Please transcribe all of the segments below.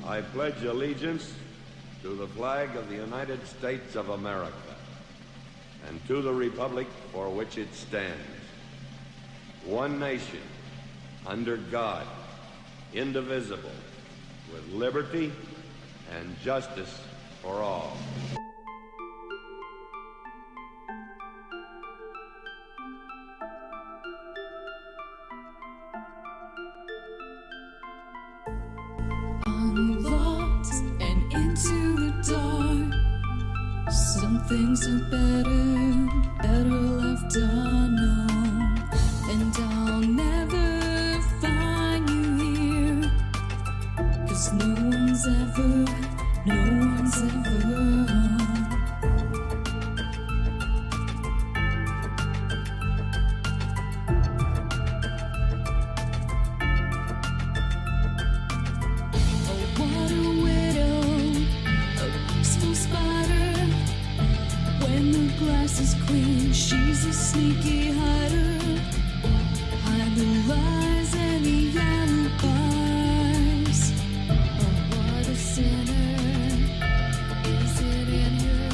I pledge allegiance to the flag of the United States of America and to the republic for which it stands, one nation, under God, indivisible, with liberty and justice for all. Unlocked and into the dark. Some things are better left unknown. And I'll never find you here, 'cause no one's ever home. Is clean, she's a sneaky hider. Hide the lies and the alibis. Oh, what a sinner, is it in her?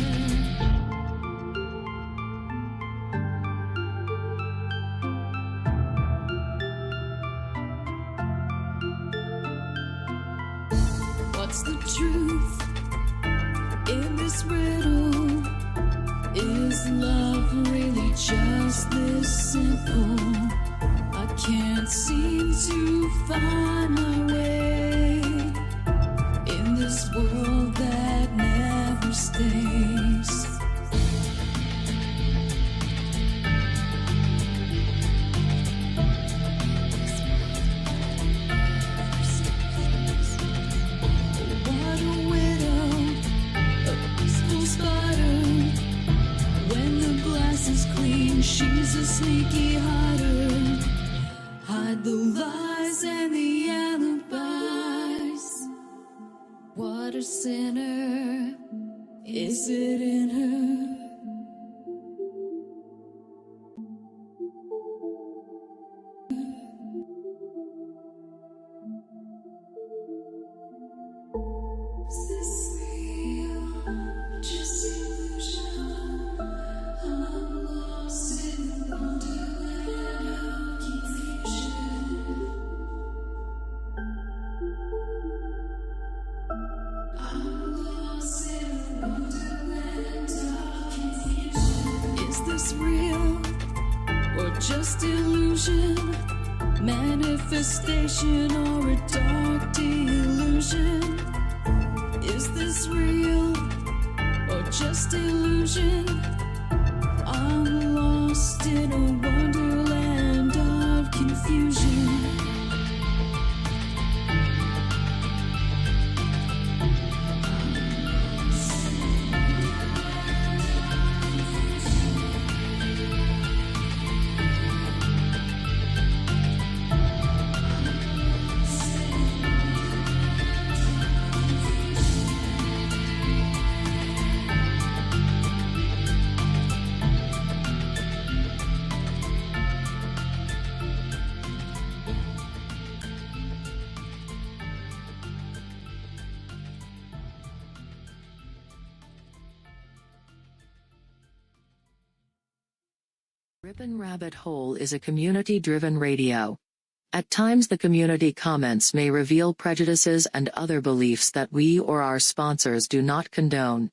What's the truth in this riddle? Is love really just this simple? I can't seem to find my way in this world that never stays. What a widow, a peaceful spider. When the glass is clean, she's a sneaky hider. Hide the lies and the alibis. What a sinner, is it in her? Is this real? Just illusion? I'm lost in the wonderland of confusion. I'm lost in the wonderland of confusion. Is this real or just illusion? Manifestation or a dark delusion? Is this real or just illusion? I'm lost in a wonderland of confusion. Ripon Rabbit Hole is a community-driven radio. At times the community comments may reveal prejudices and other beliefs that we or our sponsors do not condone.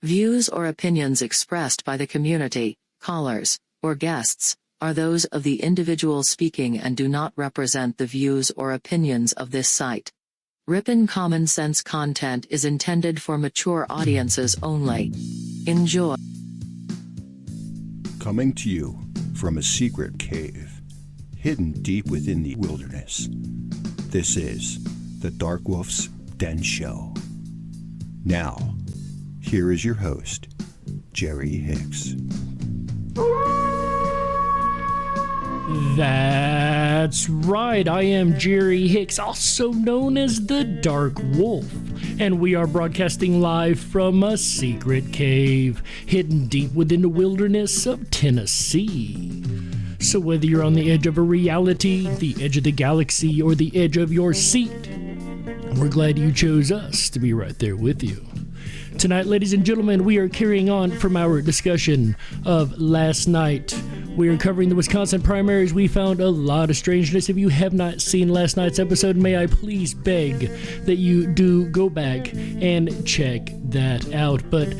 Views or opinions expressed by the community, callers, or guests, are those of the individual speaking and do not represent the views or opinions of this site. Ripon Common Sense content is intended for mature audiences only. Enjoy. Coming to you from a secret cave, hidden deep within the wilderness. This is the Dark Wolf's Den Show. Now, here is your host, Jerry Hicks. That's right, I am Jerry Hicks, also known as the Dark Wolf, and we are broadcasting live from a secret cave hidden deep within the wilderness of Tennessee. So whether you're on the edge of a reality, the edge of the galaxy, or the edge of your seat, We're glad you chose us to be right there with you. Tonight, ladies and gentlemen, we are carrying on from our discussion of last night. We are covering the Wisconsin primaries. We found a lot of strangeness. If you have not seen last night's episode, may I please beg that you do go back and check that out. But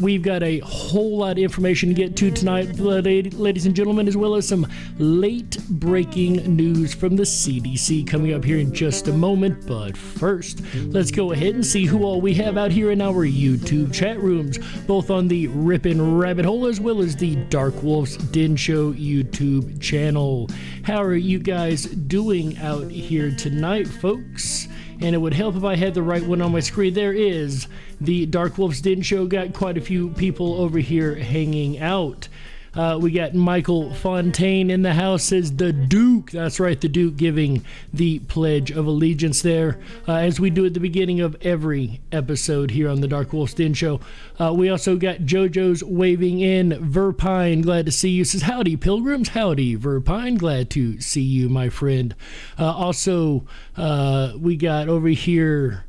we've got a whole lot of information to get to tonight, ladies and gentlemen, as well as some late breaking news from the CDC coming up here in just a moment. But first, let's go ahead and see who all we have out here in our YouTube chat rooms, both on the Ripon Rabbit Hole as well as the Dark Wolf's Den Show YouTube channel. How are you guys doing out here tonight, folks? And it would help if I had the right one on my screen. There is the Dark Wolf's Den Show. Got quite a few people over here hanging out. We got Michael Fontaine in the house, says the Duke. That's right, the Duke giving the Pledge of Allegiance there, as we do at the beginning of every episode here on the Dark Wolf's Den Show. We also got JoJo's waving in. Verpine, glad to see you. Says, howdy, pilgrims. Howdy, Verpine. Glad to see you, my friend. Also, we got over here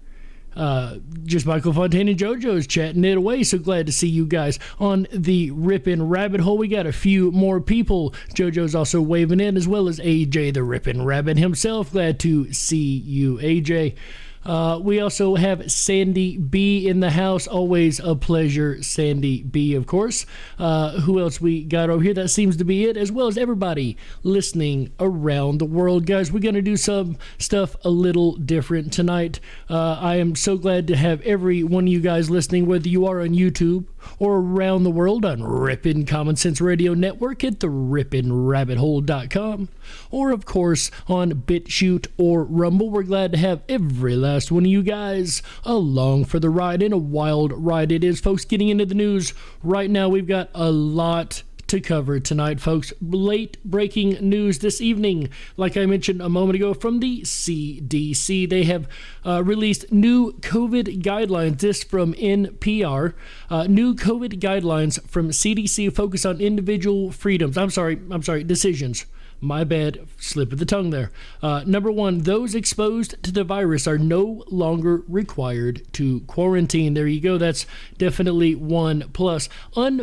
just Michael Fontaine and JoJo's chatting it away. So glad to see you guys on the Ripon Rabbit Hole. We got a few more people. JoJo's also waving in, as well as AJ the Ripon Rabbit himself. Glad to see you, AJ. We also have Sandy B in the house. Always a pleasure, Sandy B, of course. Who else we got over here? That seems to be it, as well as everybody listening around the world. Guys, we're going to do some stuff a little different tonight. I am so glad to have every one of you guys listening, whether you are on YouTube or around the world on Ripon Common Sense Radio Network at the RiponRabbitHole.com, or of course on BitChute or Rumble. We're glad to have every last one of you guys along for the ride, and a wild ride it is, folks. Getting into the news right now, we've got a lot to cover tonight, folks. Late breaking news this evening, like I mentioned a moment ago, from the CDC. They have released new COVID guidelines. This from NPR. New COVID guidelines from CDC focus on individual freedoms. I'm sorry, decisions. My bad, slip of the tongue there. Number one, those exposed to the virus are no longer required to quarantine. There you go. That's definitely one plus. Okay,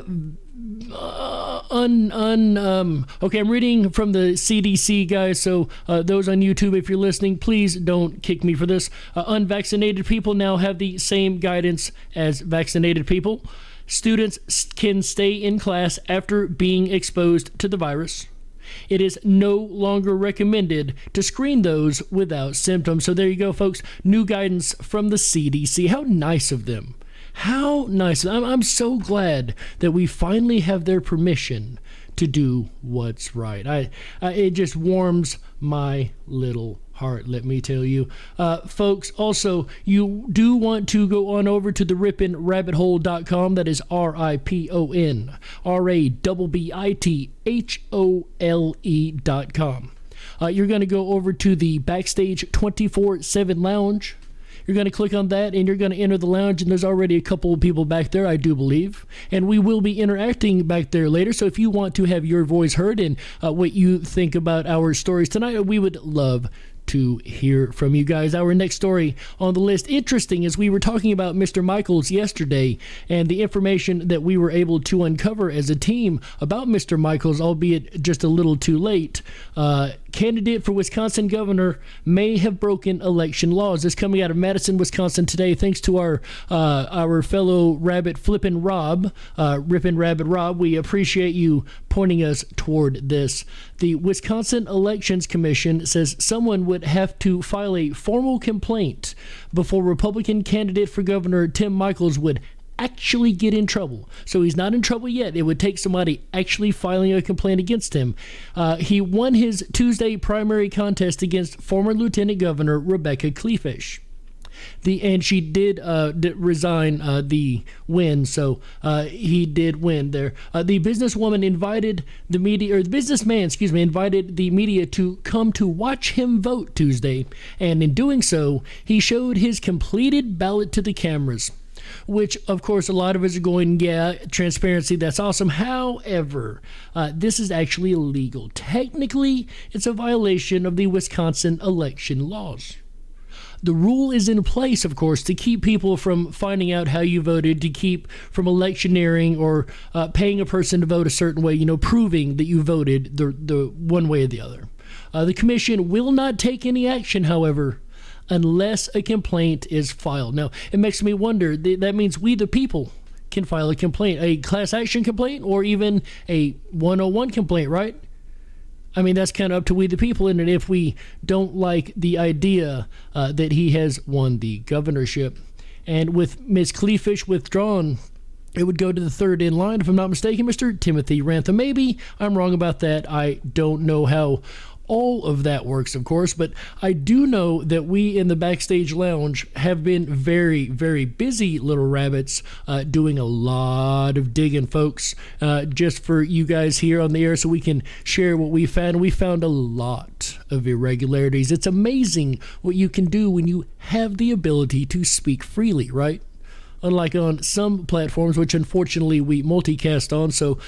I'm reading from the CDC, guys, so those on YouTube, if you're listening, please don't kick me for this. Unvaccinated people now have the same guidance as vaccinated people. Students can stay in class after being exposed to the virus. It is no longer recommended to screen those without symptoms. So there you go, folks. New guidance from the CDC. How nice of them. How nice. I'm so glad that we finally have their permission to do what's right. It just warms my little heart, let me tell you. Folks, also, you do want to go on over to the RiponRabbitHole.com. That is RiponRabbitHole.com. You're going to go over to the Backstage 24/7 Lounge. You're going to click on that, and you're going to enter the lounge, and there's already a couple of people back there, I do believe. And we will be interacting back there later, so if you want to have your voice heard and what you think about our stories tonight, we would love to hear from you guys. Our next story on the list, interesting, as we were talking about Mr. Michaels yesterday and the information that we were able to uncover as a team about Mr. Michaels, albeit just a little too late. Candidate for Wisconsin governor may have broken election laws. This coming out of Madison, Wisconsin today, thanks to our fellow rabbit flippin' Rob, Ripon Rabbit Rob. We appreciate you pointing us toward this. The Wisconsin Elections Commission says someone would have to file a formal complaint before Republican candidate for governor Tim Michaels would actually get in trouble. So he's not in trouble yet. It would take somebody actually filing a complaint against him. He won his Tuesday primary contest against former Lieutenant Governor Rebecca Kleefisch. And she did resign the win, so he did win there. The businesswoman invited the media, or the businessman, invited the media to come to watch him vote Tuesday, and in doing so, he showed his completed ballot to the cameras. Which, of course, a lot of us are going, yeah, transparency, that's awesome. However, this is actually illegal. Technically, it's a violation of the Wisconsin election laws. The rule is in place, of course, to keep people from finding out how you voted, to keep from electioneering or paying a person to vote a certain way, proving that you voted the one way or the other. The commission will not take any action, however, unless a complaint is filed. Now, it makes me wonder, that means we the people can file a complaint, a class action complaint, or even a 101 complaint, right? I mean, that's kind of up to we the people, and if we don't like the idea that he has won the governorship. And with Ms. Cleefish withdrawn, it would go to the third in line, if I'm not mistaken, Mr. Timothy Rantham. Maybe I'm wrong about that. I don't know how all of that works, of course, but I do know that we in the Backstage Lounge have been very, very busy little rabbits, doing a lot of digging, folks, just for you guys here on the air so we can share what we found. We found a lot of irregularities. It's amazing what you can do when you have the ability to speak freely, right? Unlike on some platforms, which unfortunately we multicast on, so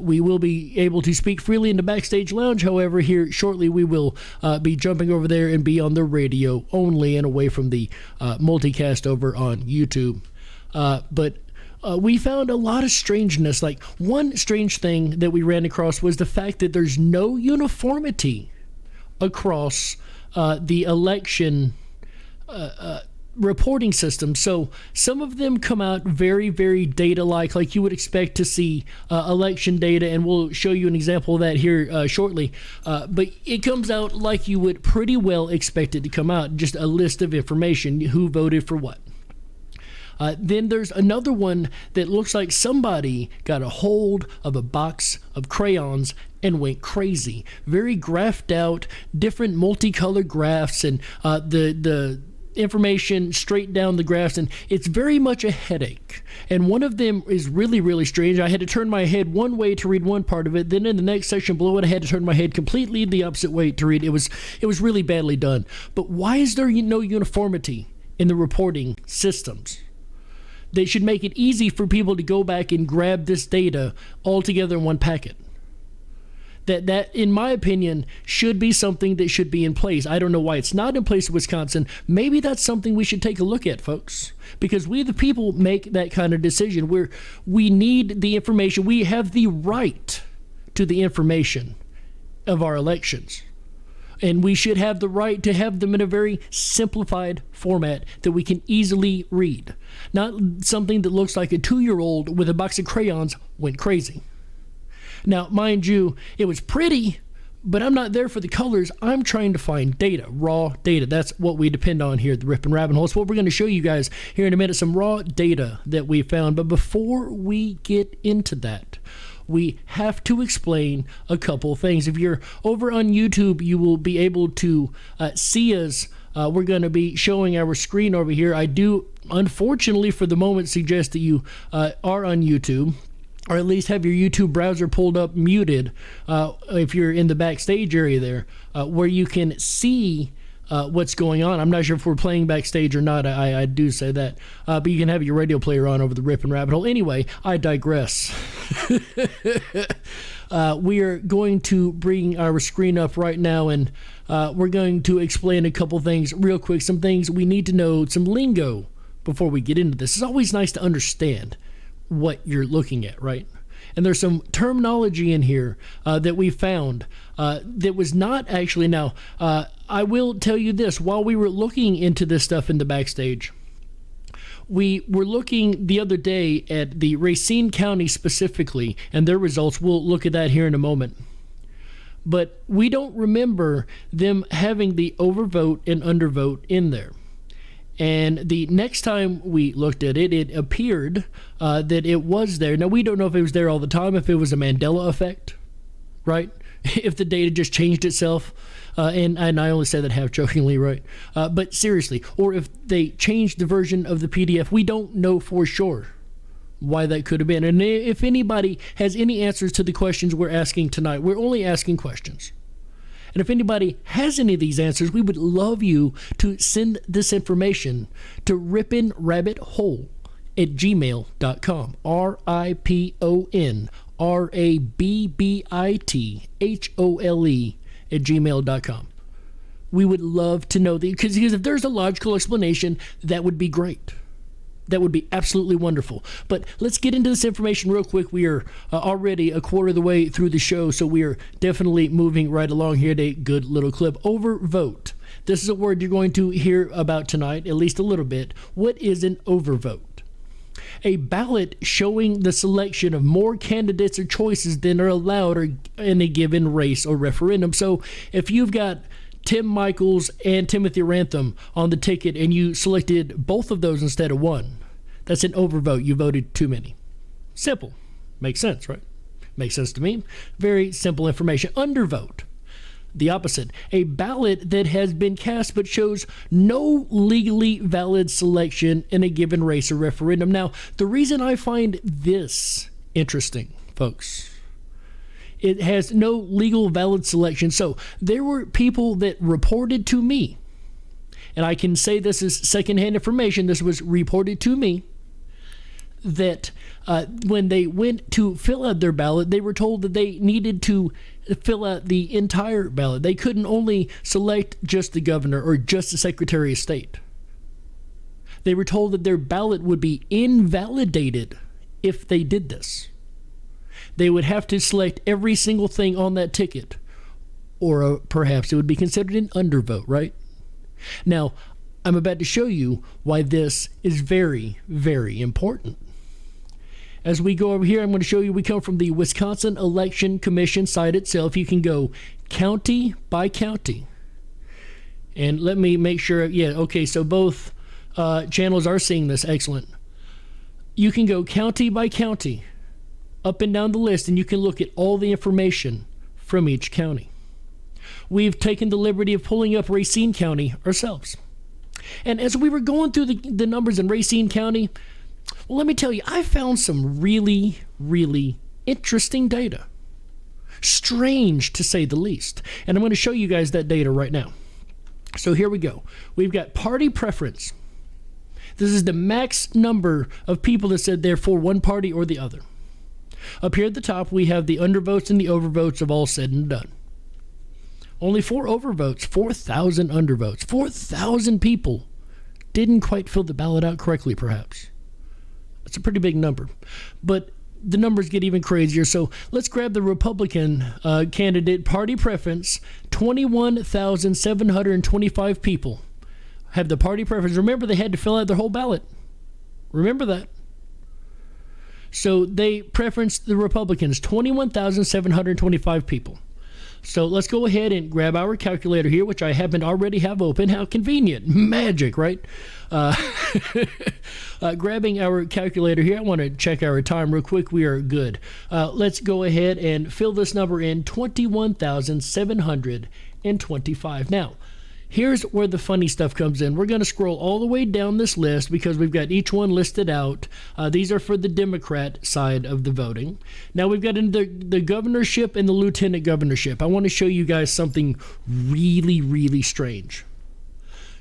we will be able to speak freely in the Backstage Lounge. However, here shortly we will be jumping over there and be on the radio only and away from the multicast over on YouTube. But we found a lot of strangeness. Like, one strange thing that we ran across was the fact that there's no uniformity across the election reporting system. So some of them come out very, very data-like you would expect to see election data, and we'll show you an example of that here shortly. But it comes out like you would pretty well expect it to come out, just a list of information, who voted for what. Then there's another one that looks like somebody got a hold of a box of crayons and went crazy. Very graphed out, different multicolored graphs, and the information straight down the graphs, and it's very much a headache. And one of them is really, really strange. I had to turn my head one way to read one part of it, then in the next section below it I had to turn my head completely the opposite way to read. It was really badly done. But why is there no uniformity in the reporting systems? They should make it easy for people to go back and grab this data all together in one packet. That, in my opinion, should be something that should be in place. I don't know why it's not in place in Wisconsin. Maybe that's something we should take a look at, folks, because we the people make that kind of decision where we need the information. We have the right to the information of our elections, and we should have the right to have them in a very simplified format that we can easily read, not something that looks like a 2-year-old with a box of crayons went crazy. Now, mind you, it was pretty, but I'm not there for the colors. I'm trying to find data, raw data. That's what we depend on here at the Ripon Rabbit Hole. It's what we're going to show you guys here in a minute, some raw data that we found. But before we get into that, we have to explain a couple things. If you're over on YouTube, you will be able to see us. We're going to be showing our screen over here. I do, unfortunately, for the moment, suggest that you are on YouTube, or at least have your YouTube browser pulled up muted if you're in the backstage area there, where you can see what's going on. I'm not sure if we're playing backstage or not. I do say that. But you can have your radio player on over the Ripon Rabbit Hole. Anyway, I digress. We are going to bring our screen up right now, and we're going to explain a couple things real quick, some things we need to know, some lingo before we get into this. It's always nice to understand what you're looking at, right? And there's some terminology in here that we found that was not actually. Now, I will tell you this: while we were looking into this stuff in the backstage, we were looking the other day at the Racine County specifically and their results. We'll look at that here in a moment. But we don't remember them having the overvote and undervote in there. And the next time we looked at it, it appeared that it was there. Now, we don't know if it was there all the time, if it was a Mandela effect, right? If the data just changed itself. And I only say that half jokingly, right? But seriously, or if they changed the version of the PDF, we don't know for sure why that could have been. And if anybody has any answers to the questions we're asking tonight, we're only asking questions. And if anybody has any of these answers, we would love you to send this information to riponrabbithole@gmail.com. RIPONRABBITHOLE @gmail.com. We would love to know because if there's a logical explanation, that would be great. That would be absolutely wonderful. But let's get into this information real quick. We are already a quarter of the way through the show, so we are definitely moving right along here. A good little clip. Overvote. This is a word you're going to hear about tonight, at least a little bit. What is an overvote? A ballot showing the selection of more candidates or choices than are allowed in a given race or referendum. So if you've got Tim Michaels and Timothy Rantham on the ticket and you selected both of those instead of one, that's an overvote. You voted too many. Simple. Makes sense, right? Makes sense to me. Very simple information. Undervote. The opposite. A ballot that has been cast but shows no legally valid selection in a given race or referendum. Now, the reason I find this interesting, folks, it has no legal valid selection. So there were people that reported to me, and I can say this is secondhand information. This was reported to me that when they went to fill out their ballot, they were told that they needed to fill out the entire ballot. They couldn't only select just the governor or just the Secretary of State. They were told that their ballot would be invalidated if they did this. They would have to select every single thing on that ticket, or perhaps it would be considered an undervote, right? Now, I'm about to show you why this is very, very important. As we go over here, I'm going to show you, we come from the Wisconsin Election Commission site itself. You can go county by county. And let me make sure, yeah, okay, so both channels are seeing this. Excellent. You can go county by county, up and down the list, and you can look at all the information from each county. We've taken the liberty of pulling up Racine County ourselves. And as we were going through the numbers in Racine County, well, let me tell you, I found some really, really interesting data. Strange, to say the least. And I'm going to show you guys that data right now. So here we go. We've got party preference. This is the max number of people that said they're for one party or the other. Up here at the top, we have the undervotes and the overvotes of all said and done. Only 4 overvotes, 4,000 undervotes. 4,000 people didn't quite fill the ballot out correctly, perhaps. That's a pretty big number. But the numbers get even crazier. So let's grab the Republican candidate party preference. 21,725 people have the party preference. Remember, they had to fill out their whole ballot. Remember that. So they preferenced the Republicans, 21,725 people. So let's go ahead and grab our calculator here, which I happen to already have open. How convenient. Magic, right? Grabbing our calculator here, I want to check our time real quick. We are good. Let's go ahead and fill this number in, 21,725. Now, here's where the funny stuff comes in. We're going to scroll all the way down this list because we've got each one listed out. These are for the Democrat side of the voting. Now we've got the governorship and the lieutenant governorship. I want to show you guys something really, really strange.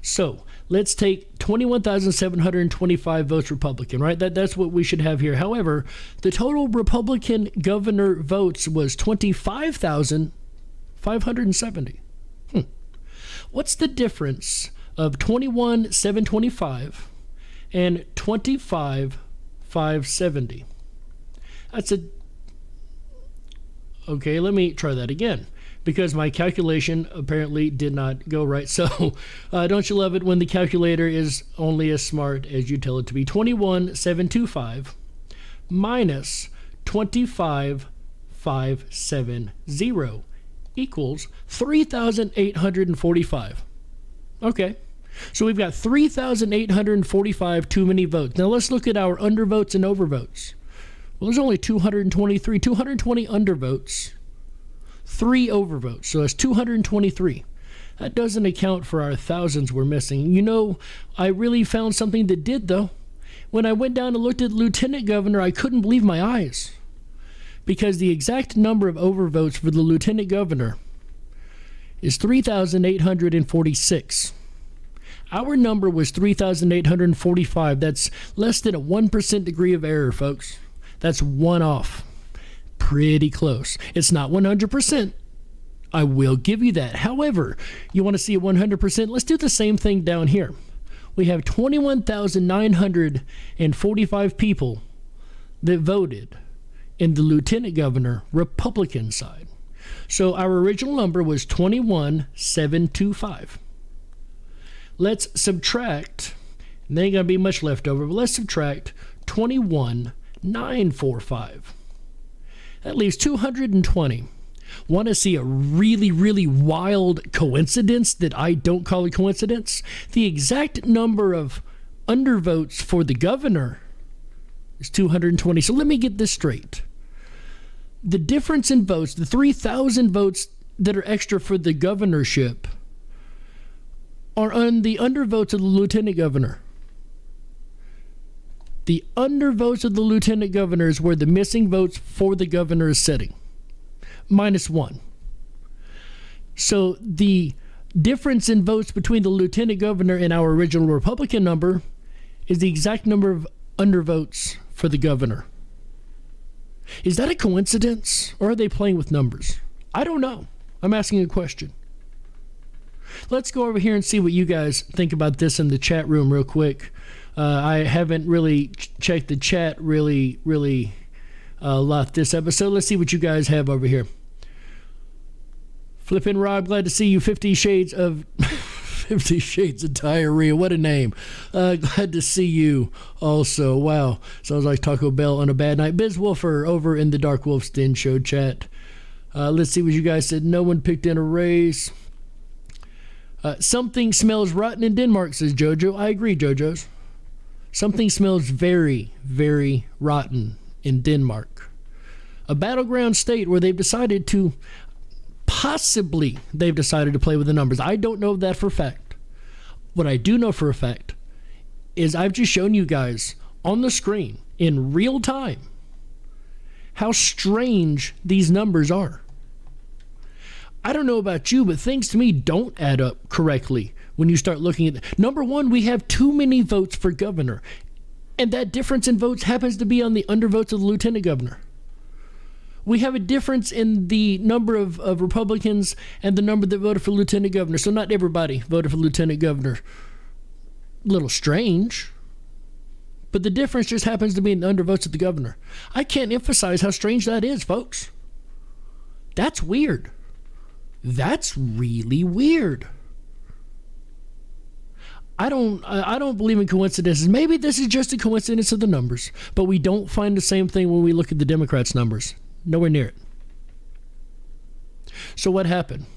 So let's take 21,725 votes Republican, right? That's what we should have here. However, the total Republican governor votes was 25,570. What's the difference of 21,725 and 25,570? Okay, let me try that again, because my calculation apparently did not go right. So don't you love it when the calculator is only as smart as you tell it to be? 21,725 minus 25,570 equals 3,845. Okay, so we've got 3,845 too many votes. Now let's look at our undervotes and overvotes. Well, there's only 223, 220 undervotes, 3 overvotes, so that's 223. That doesn't account for our thousands we're missing. You know, I really found something that did, though. When I went down and looked at lieutenant governor, I couldn't believe my eyes, because the exact number of overvotes for the lieutenant governor is 3,846. Our number was 3,845. That's less than a 1% degree of error, folks. That's one off. Pretty close. It's not 100%. I will give you that. However, you want to see a 100%? Let's do the same thing down here. We have 21,945 people that voted in the lieutenant governor Republican side. So our original number was 21,725. Let's subtract, and there ain't going to be much left over, but let's subtract 21,945. That leaves 220. Want to see a really, really wild coincidence that I don't call a coincidence? The exact number of undervotes for the governor is 220. So let me get this straight. The difference in votes, the 3,000 votes that are extra for the governorship, are on the undervotes of the lieutenant governor. The undervotes of the lieutenant governor is where the missing votes for the governor is sitting. -1. So the difference in votes between the lieutenant governor and our original Republican number is the exact number of undervotes for the governor. Is that a coincidence, or are they playing with numbers? I don't know. I'm asking a question. Let's go over here and see what you guys think about this in the chat room real quick. I haven't really checked the chat really a lot this episode. Let's see what you guys have over here. Flippin' Rob, glad to see you. 50 Shades of Diarrhea. What a name. Glad to see you also. Wow. Sounds like Taco Bell on a bad night. Biz Wolfer over in the Dark Wolf's Den Show chat. Let's see what you guys said. No one picked in a race. Something smells rotten in Denmark, says Jojo. I agree, Jojo's. Something smells very, very rotten in Denmark. A battleground state where they've decided to play with the numbers. I don't know that for a fact. What I do know for a fact is I've just shown you guys on the screen in real time how strange these numbers are. I don't know about you, but things to me don't add up correctly when you start looking at it. Number one, we have too many votes for governor, and that difference in votes happens to be on the undervotes of the lieutenant governor. We have a difference in the number of Republicans and the number that voted for lieutenant governor. So not everybody voted for lieutenant governor. A little strange, but the difference just happens to be in the undervotes of the governor. I can't emphasize how strange that is, folks. That's weird. That's really weird. I don't believe in coincidences. Maybe this is just a coincidence of the numbers, but we don't find the same thing when we look at the Democrats' numbers. Nowhere near it. So what happened?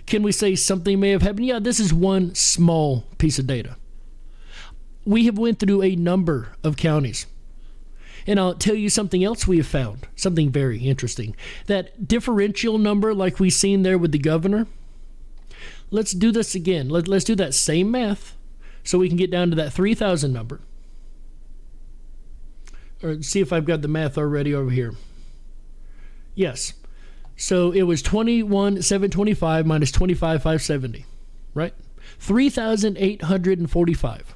Can we say something may have happened? Yeah, this is one small piece of data. We have went through a number of counties. And I'll tell you something else we have found, something very interesting. That differential number like we've seen there with the governor, let's do this again. Let's do that same math so we can get down to that 3,000 number. Or see if I've got the math already over here. Yes. So it was 21,725 minus 25,570, right? 3,845.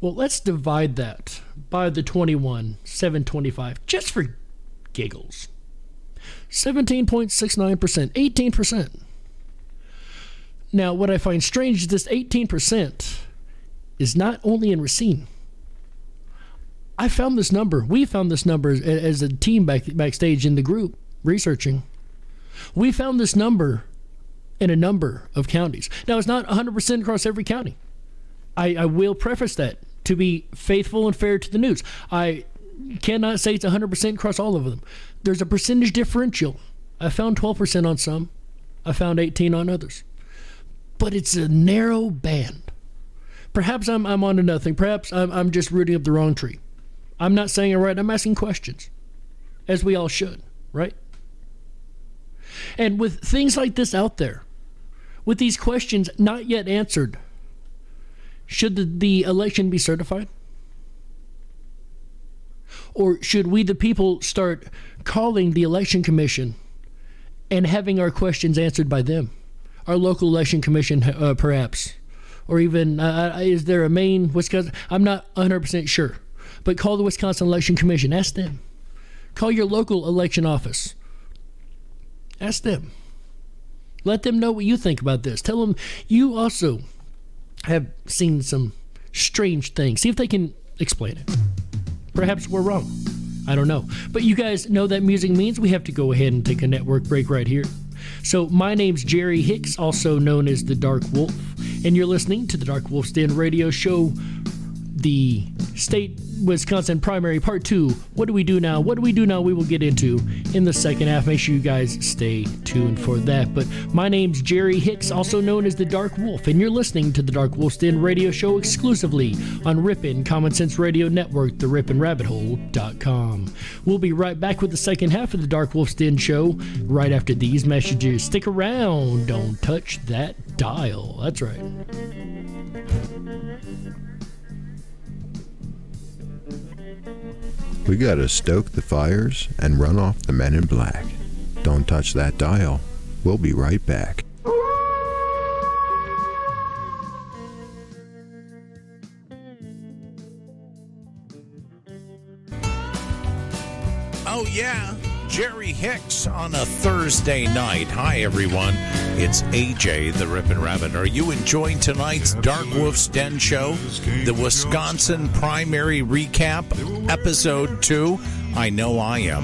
Well, let's divide that by the 21,725 just for giggles. 17.69%, 18%. Now, what I find strange is this 18% is not only in Racine. I found this number. We found this number as a team backstage in the group researching. We found this number in a number of counties. Now, it's not 100% across every county. I will preface that to be faithful and fair to the news. I cannot say it's 100% across all of them. There's a percentage differential. I found 12% on some. I found 18 on others. But it's a narrow band. Perhaps I'm on to nothing. Perhaps I'm just rooting up the wrong tree. I'm not saying it right. I'm asking questions, as we all should, right? And with things like this out there, with these questions not yet answered, should the election be certified? Or should we, the people, start calling the election commission and having our questions answered by them? Our local election commission, perhaps. Or even, is there a Maine, Wisconsin? I'm not 100% sure. But call the Wisconsin Election Commission. Ask them. Call your local election office. Ask them. Let them know what you think about this. Tell them you also have seen some strange things. See if they can explain it. Perhaps we're wrong. I don't know. But you guys know that music means we have to go ahead and take a network break right here. So my name's Jerry Hicks, also known as the Dark Wolf, and you're listening to the Dark Wolf's Den radio show, the State Wisconsin Primary Part 2. What do we do now? What do we do now? We will get into in the second half. Make sure you guys stay tuned for that. But my name's Jerry Hicks, also known as the Dark Wolf, and you're listening to the Dark Wolf's Den radio show exclusively on Ripon Common Sense Radio Network, the RiponRabbitHole.com. We'll be right back with the second half of the Dark Wolf's Den show right after these messages. Stick around. Don't touch that dial. That's right. We gotta stoke the fires and run off the men in black. Don't touch that dial. We'll be right back. Oh, yeah. Jerry Hicks on a Thursday night. Hi, everyone. It's AJ, the Ripon Rabbit. Are you enjoying tonight's Dark Wolf's Den show? The Wisconsin Primary Recap, Episode 2? I know I am.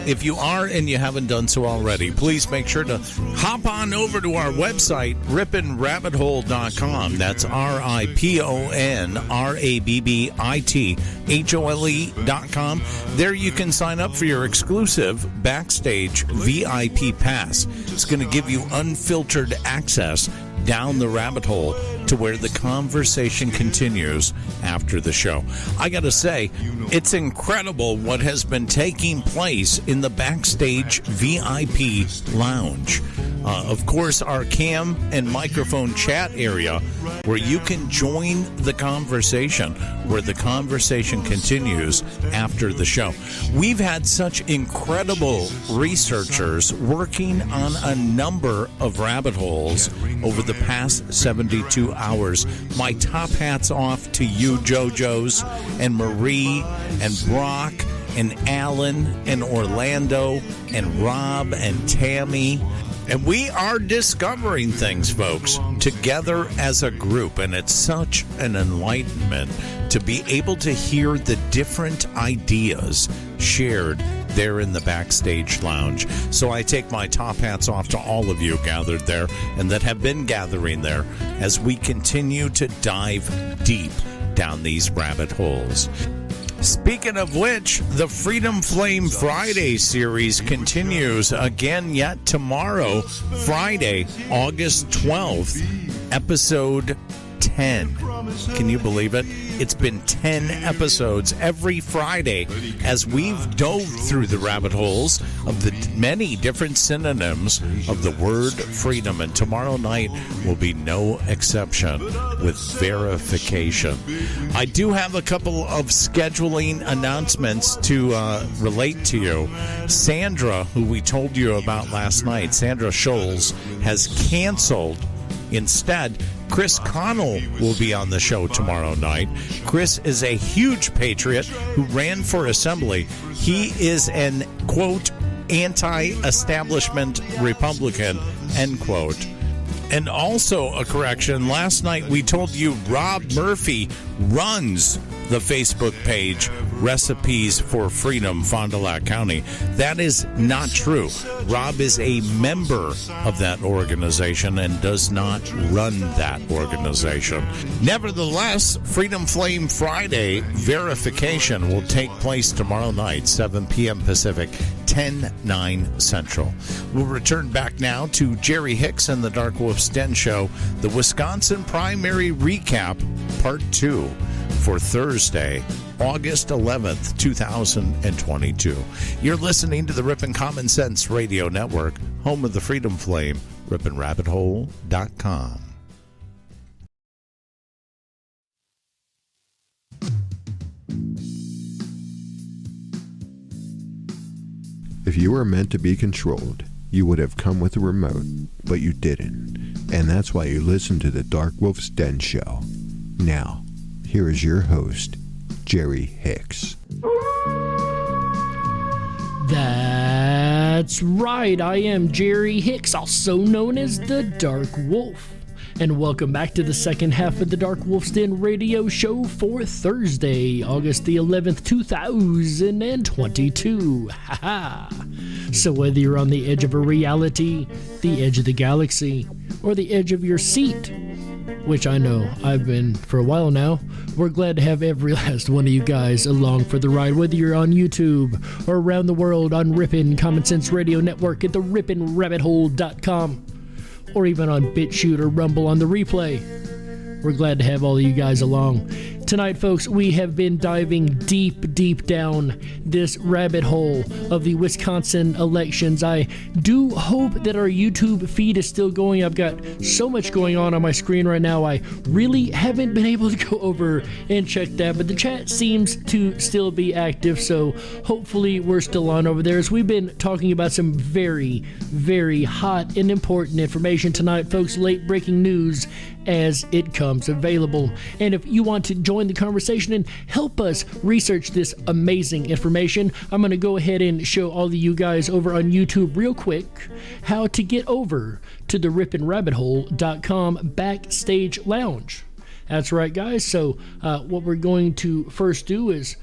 If you are and you haven't done so already, please make sure to hop on over to our website, RiponRabbitHole.com. That's RiponRabbitHole.com. There you can sign up for your exclusive Backstage VIP pass. It's going to give you unfiltered access down the rabbit hole to where the conversation continues after the show. I gotta say, it's incredible what has been taking place in the Backstage VIP lounge. Of course, our cam and microphone chat area where you can join the conversation, where the conversation continues after the show. We've had such incredible researchers working on a number of rabbit holes over the past 72 hours. My top hat's off to you, JoJo's, and Marie, and Brock, and Alan, and Orlando, and Rob, and Tammy. And we are discovering things, folks, together as a group. And it's such an enlightenment to be able to hear the different ideas shared there in the Backstage Lounge. So I take my top hats off to all of you gathered there and that have been gathering there as we continue to dive deep down these rabbit holes. Speaking of which, the Freedom Flame Friday series continues again yet tomorrow, Friday, August 12th, episode 10. Can you believe it? It's been 10 episodes every Friday as we've dove through the rabbit holes of the many different synonyms of the word freedom. And tomorrow night will be no exception with verification. I do have a couple of scheduling announcements to relate to you. Sandra, who we told you about last night, Sandra Scholes, has canceled. Instead, Chris Connell will be on the show tomorrow night. Chris is a huge patriot who ran for assembly. He is an, quote, anti-establishment Republican, end quote. And also a correction, last night we told you Rob Murphy runs the Facebook page Recipes for Freedom, Fond du Lac County. That is not true. Rob is a member of that organization and does not run that organization. Nevertheless, Freedom Flame Friday verification will take place tomorrow night, 7 p.m. Pacific, 10/9 Central. We'll return back now to Jerry Hicks and the Dark Wolf's Den Show, the Wisconsin Primary Recap, Part 2, for Thursday, August 11th, 2022. You're listening to the Ripon Common Sense Radio Network, home of the Freedom Flame, RiponRabbitHole.com. If you were meant to be controlled, you would have come with a remote, but you didn't. And that's why you listen to the Dark Wolf's Den Show. Now, here is your host, Jerry Hicks. That That's right, I am Jerry Hicks, also known as the Dark Wolf. And welcome back to the second half of the Dark Wolf's Den radio show for Thursday, August the 11th, 2022. Haha. So whether you're on the edge of a reality, the edge of the galaxy, or the edge of your seat, which I know I've been for a while now, we're glad to have every last one of you guys along for the ride, whether you're on YouTube or around the world on Ripon Common Sense Radio Network at the riponrabbithole.com, or even on BitChute or Rumble on the replay. We're glad to have all of you guys along. Tonight, folks, we have been diving deep down this rabbit hole of the Wisconsin elections. I do hope that our YouTube feed is still going. I've got so much going on my screen right now. I really haven't been able to go over and check that, but the chat seems to still be active, so hopefully we're still on over there, as we've been talking about some very, very hot and important information tonight, folks. Late breaking news as it comes available. And if you want to join the conversation and help us research this amazing information, I'm going to go ahead and show all of you guys over on YouTube real quick how to get over to the riponrabbithole.com backstage lounge. That's right, guys. So what we're going to first do is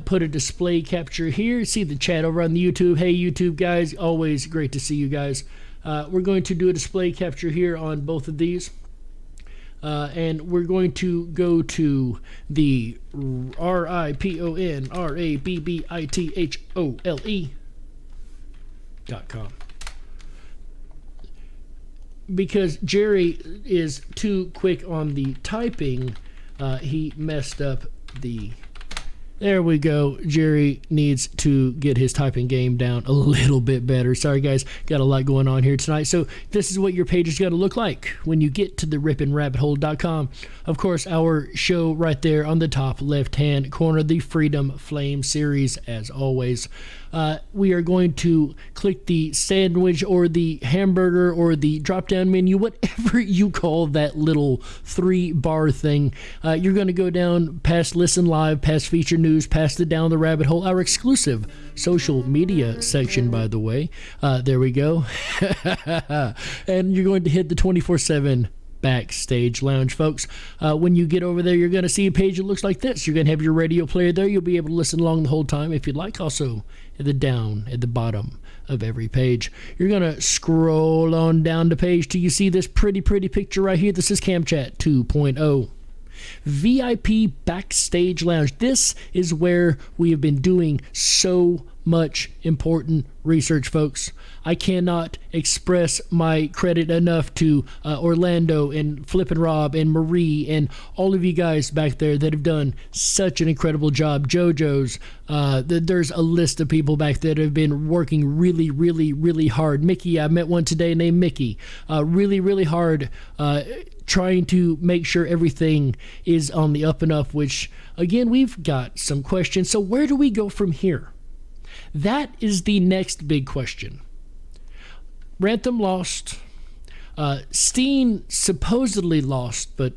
put a display capture here. See the chat over on the YouTube. Hey, YouTube guys, always great to see you guys. We're going to do a display capture here on both of these. And we're going to go to the riponrabbithole.com, because Jerry is too quick on the typing. He messed up the... There we go. Jerry needs to get his typing game down a little bit better. Sorry, guys. Got a lot going on here tonight. So this is what your page is going to look like when you get to the riponrabbithole.com. Of course, our show right there on the top left-hand corner, the Freedom Flame series, as always. We are going to click the sandwich or the hamburger or the drop-down menu, whatever you call that little 3-bar thing. You're going to go down past Listen Live, past Feature News, past the Down the Rabbit Hole, our exclusive social media section, by the way. There we go. And you're going to hit the 24/7 Backstage Lounge, folks. When you get over there, you're going to see a page that looks like this. You're going to have your radio player there. You'll be able to listen along the whole time if you'd like. Also, at the bottom of every page, you're going to scroll on down the page till you see this pretty picture right here. This is CamChat 2.0. VIP Backstage Lounge. This is where we have been doing so much important research, folks. I cannot express my credit enough to Orlando and Flippin' Rob and Marie and all of you guys back there that have done such an incredible job. JoJo's, there's a list of people back there that have been working really hard. Mickey, I met one today named Mickey. Really hard trying to make sure everything is on the up and up, which, again, we've got some questions. So where do we go from here? That is the next big question. Rantham lost. Steen supposedly lost, but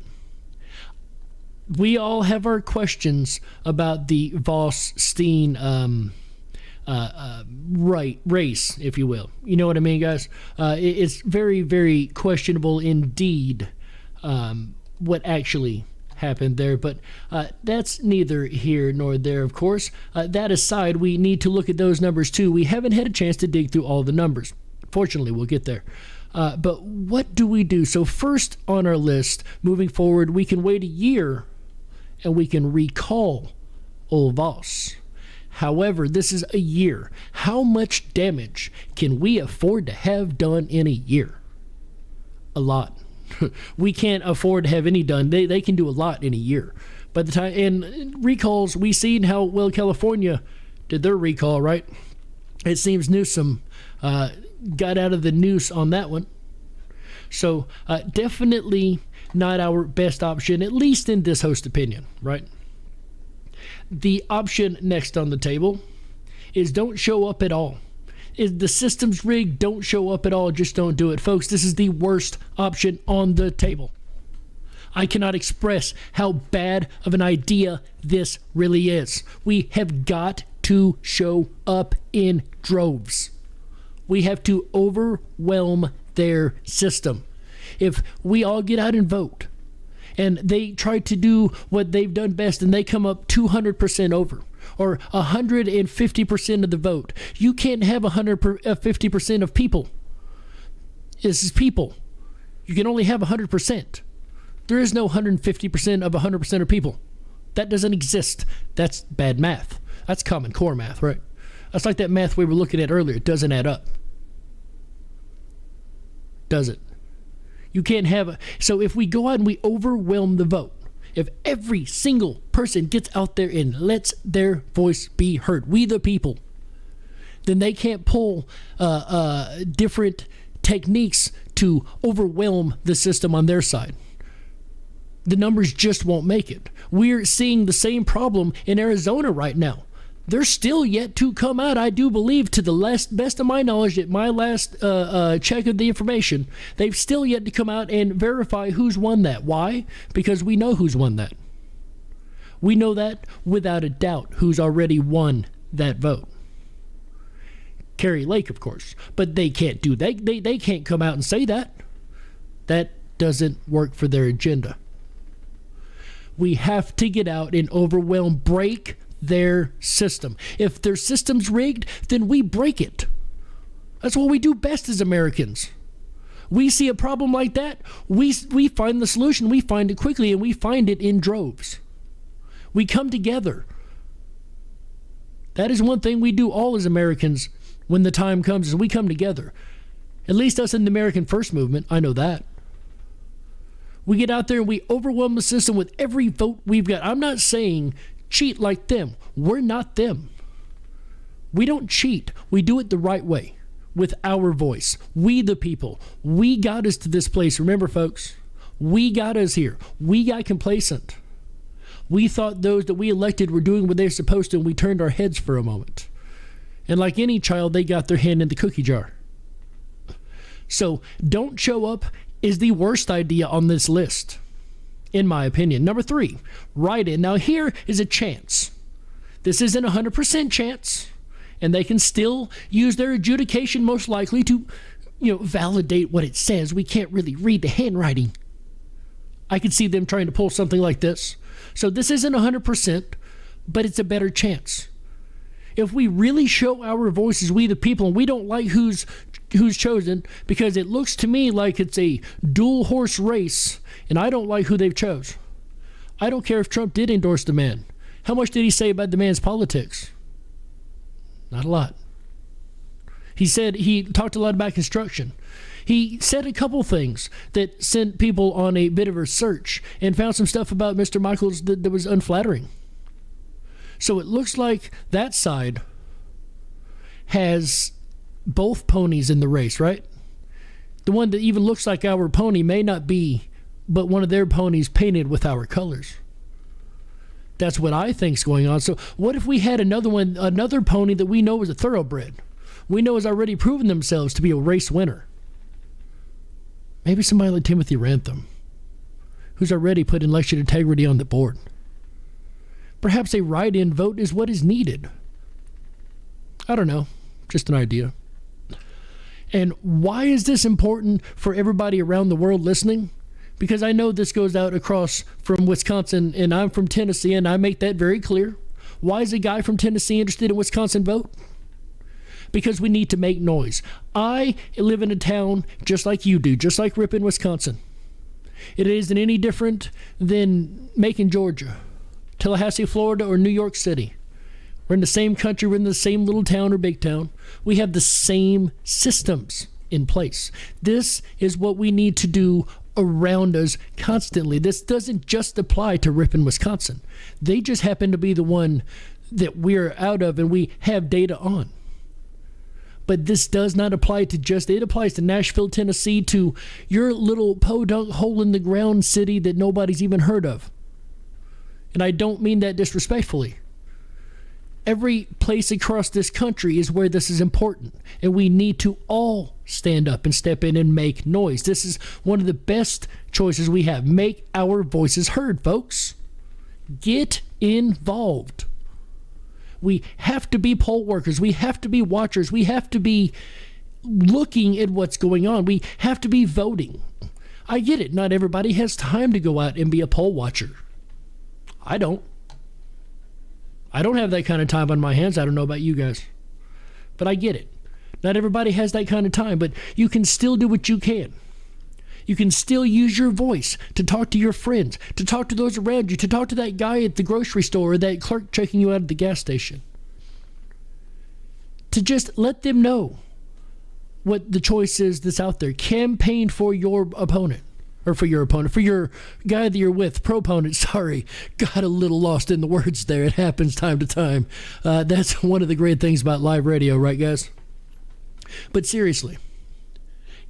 we all have our questions about the Voss-Steen race, if you will. You know what I mean, guys? It's very questionable indeed what actually happened there, but that's neither here nor there, of course. That aside, we need to look at those numbers too. We haven't had a chance to dig through all the numbers. Fortunately, we'll get there. But what do we do? So first on our list, moving forward, we can wait a year and we can recall old Voss. However, this is a year. How much damage can we afford to have done in a year? A lot. We can't afford to have any done. They can do a lot in a year. By the time, and recalls, we seen how well California did their recall, right? It seems Newsom got out of the noose on that one. So definitely not our best option, at least in this host opinion, right? The option next on the table is don't show up at all. Is the system's rigged? Don't show up at all. Just don't do it. Folks, this is the worst option on the table. I cannot express how bad of an idea this really is. We have got to show up in droves. We have to overwhelm their system. If we all get out and vote, and they try to do what they've done best, and they come up 200% over, or 150% of the vote, you can't have 150% of people. This is people. You can only have 100%. There is no 150% of 100% of people. That doesn't exist. That's bad math. That's Common Core math, right? That's like that math we were looking at earlier. It doesn't add up. Does it? You can't have so if we go out and we overwhelm the vote, if every single person gets out there and lets their voice be heard, we the people, then they can't pull different techniques to overwhelm the system on their side. The numbers just won't make it. We're seeing the same problem in Arizona right now. They're still yet to come out, I do believe, to the best of my knowledge, at my last check of the information, they've still yet to come out and verify who's won that. Why? Because we know who's won that. We know that without a doubt who's already won that vote. Kari Lake, of course. But they can't do that. They can't come out and say that. That doesn't work for their agenda. We have to get out and overwhelm, break their system. If their system's rigged, then we break it. That's what we do best as Americans. We see a problem like that, we find the solution, we find it quickly, and we find it in droves. We come together. That is one thing we do all as Americans when the time comes, is we come together. At least us in the American First Movement, I know that. We get out there and we overwhelm the system with every vote we've got. I'm not saying cheat like them. We're not them. We don't cheat. We do it the right way with our voice. We the people. We got us to this place. Remember, folks, we got us here. We got complacent. We thought those that we elected were doing what they're supposed to, and we turned our heads for a moment. And like any child, they got their hand in the cookie jar. So don't show up is the worst idea on this list, in my opinion. Number 3, write in. Now here is a chance. This isn't 100% chance, and they can still use their adjudication most likely to, validate what it says. We can't really read the handwriting. I could see them trying to pull something like this. So this isn't 100%, but it's a better chance. If we really show our voices, we the people, and we don't like who's chosen, because it looks to me like it's a dual horse race, and I don't like who they've chose. I don't care if Trump did endorse the man. How much did he say about the man's politics? Not a lot. He talked a lot about construction. He said a couple things that sent people on a bit of a search and found some stuff about Mr. Michaels that was unflattering. So it looks like that side has both ponies in the race, right? The one that even looks like our pony may not be, but one of their ponies painted with our colors. That's what I think's going on. So what if we had another pony that we know is a thoroughbred? We know has already proven themselves to be a race winner. Maybe somebody like Timothy Rantham, who's already put election integrity on the board. Perhaps a write-in vote is what is needed. I don't know. Just an idea. And why is this important for everybody around the world listening? Because I know this goes out across from Wisconsin, and I'm from Tennessee, and I make that very clear. Why is a guy from Tennessee interested in Wisconsin vote? Because we need to make noise. I live in a town just like you do, just like Ripon, Wisconsin. It isn't any different than Macon, Georgia, Tallahassee, Florida, or New York City. We're in the same country. We're in the same little town or big town. We have the same systems in place. This is what we need to do around us constantly. This doesn't just apply to Ripon, Wisconsin. They just happen to be the one that we're out of and we have data on. But this does not apply to it applies to Nashville, Tennessee, to your little podunk hole in the ground city that nobody's even heard of. And I don't mean that disrespectfully. Every place across this country is where this is important, and we need to all stand up and step in and make noise. This is one of the best choices we have. Make our voices heard, folks. Get involved. We have to be poll workers. We have to be watchers. We have to be looking at what's going on. We have to be voting. I get it. Not everybody has time to go out and be a poll watcher. I don't. I don't have that kind of time on my hands. I don't know about you guys. But I get it. Not everybody has that kind of time, but you can still do what you can. You can still use your voice to talk to your friends, to talk to those around you, to talk to that guy at the grocery store or that clerk checking you out at the gas station. To just let them know what the choice is that's out there. Campaign for your opponent. Or for your opponent. For your guy that you're with. Proponent, sorry. Got a little lost in the words there. It happens time to time. That's one of the great things about live radio, right, guys? But seriously,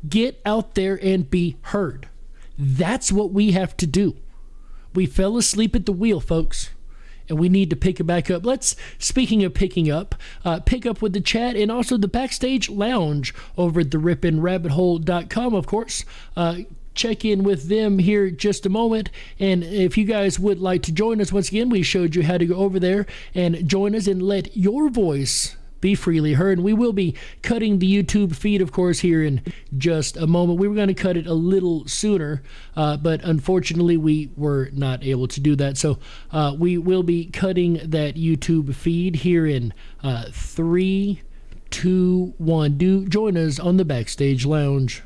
get out there and be heard. That's what we have to do. We fell asleep at the wheel, folks. And we need to pick it back up. Speaking of picking up, pick up with the chat and also the Backstage Lounge over at the riponrabbithole.com, of course. Check in with them here just a moment. And if you guys would like to join us, once again, we showed you how to go over there and join us and let your voice be freely heard. And we will be cutting the YouTube feed, of course, here in just a moment. We were going to cut it a little sooner, but unfortunately we were not able to do that. So we will be cutting that YouTube feed here in 3, 2, 1. Do join us on the Backstage Lounge.